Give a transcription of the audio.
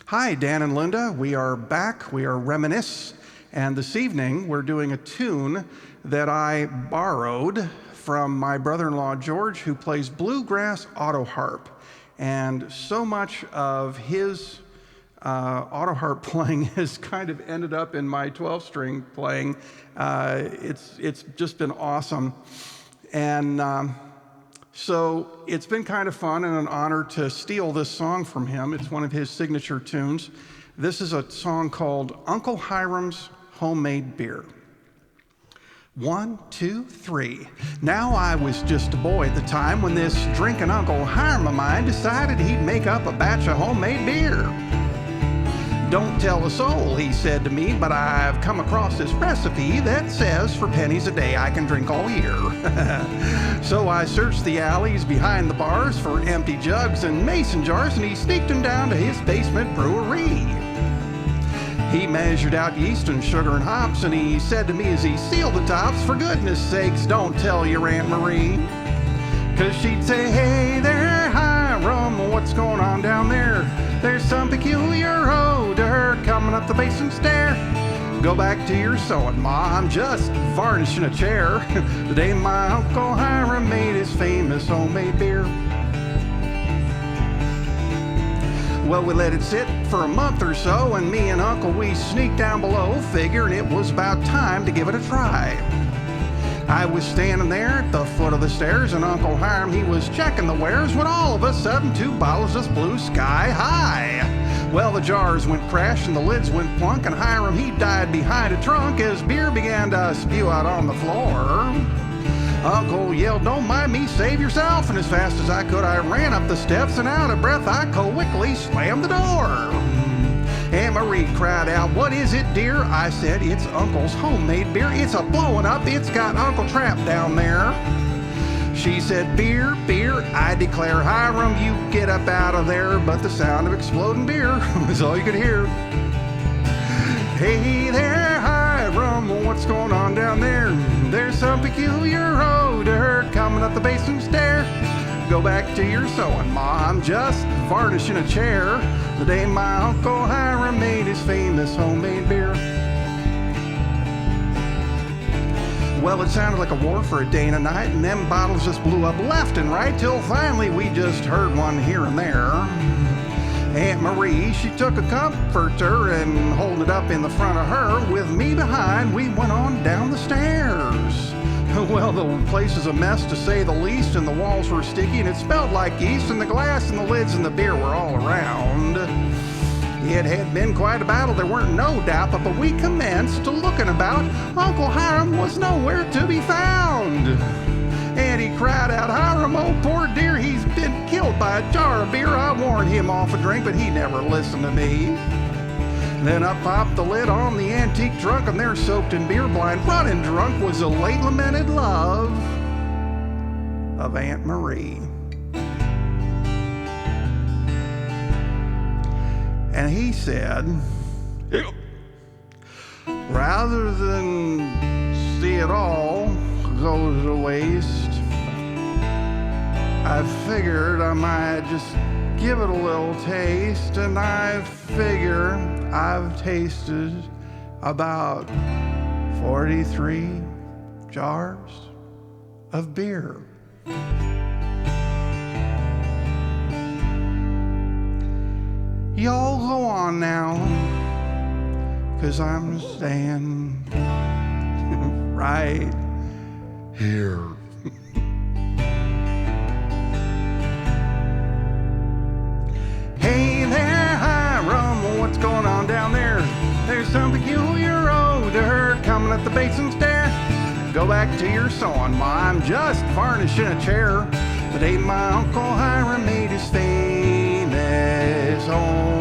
Hi, Dan and Linda. We are back. We are Reminisce. And this evening, we're doing a tune that I borrowed from my brother-in-law, George, who plays bluegrass auto harp. And so much of his auto harp playing has kind of ended up in my 12-string playing. It's just been awesome. And so it's been kind of fun and an honor to steal this song from him. It's one of his signature tunes. This is a song called Uncle Hyram's Homemade Beer. 1, 2, 3. Now I was just a boy at the time when this drinking Uncle Hyram of mine decided he'd make up a batch of homemade beer. Don't tell a soul, he said to me, but I've come across this recipe that says for pennies a day I can drink all year. So I searched the alleys behind the bars for empty jugs and mason jars, and he sneaked them down to his basement brewery. He measured out yeast and sugar and hops, and he said to me as he sealed the tops, for goodness sakes, don't tell your Aunt Marie. 'Cause she'd say, hey there, Hyram, what's going on down there? There's some peculiar odor coming up the basement stair. Go back to your sewing, Ma, I'm just varnishing a chair. The day my Uncle Hyram made his famous homemade beer. Well, we let it sit for a month or so, and me and Uncle, we sneaked down below, figuring it was about time to give it a try. I was standing there at the foot of the stairs, and Uncle Hyram, he was checking the wares, when all of a sudden 2 bottles just blew sky high. Well, the jars went crash and the lids went plunk, and Hyram, he died behind a trunk as beer began to spew out on the floor. Uncle yelled, don't mind me, save yourself, and as fast as I could, I ran up the steps, and out of breath, I quickly slammed the door. Aunt Marie cried out, what is it, dear? I said, it's Uncle's homemade beer. It's a blowing up. It's got Uncle trapped down there. She said, beer, beer. I declare, Hyram, you get up out of there. But the sound of exploding beer was all you could hear. Hey there, Hyram, what's going on down there? There's some peculiar odor coming up the basement stair. Go back to your sewing, Ma, I'm just varnishing a chair. The day my Uncle Hyram made his famous homemade beer. Well, it sounded like a war for a day and a night, and them bottles just blew up left and right, till finally we just heard one here and there. Aunt Marie, she took a comforter and holding it up in the front of her, with me behind, we went on down the stairs. Well, the place was a mess to say the least, and the walls were sticky, and it smelled like yeast, and the glass and the lids and the beer were all around. It had been quite a battle, there weren't no doubt, but we commenced to looking about. Uncle Hyram was nowhere to be found. And he cried out, Hyram, oh poor dear, he's been killed by a jar of beer. I warned him off a drink, but he never listened to me. Then up popped the lid on the antique trunk, and there, soaked in beer, blind, running drunk, was the late lamented love of Aunt Marie. And he said, rather than see it all go to waste, I figured I might just give it a little taste, and I figure I've tasted about 43 jars of beer. Y'all go on now, 'cause I'm staying right here. Hey there, Hyram, what's going on down there? There's some peculiar odor coming up the basement stair. Go back to your sewing, Ma, I'm just varnishing a chair. The day my Uncle Hyram made his famous home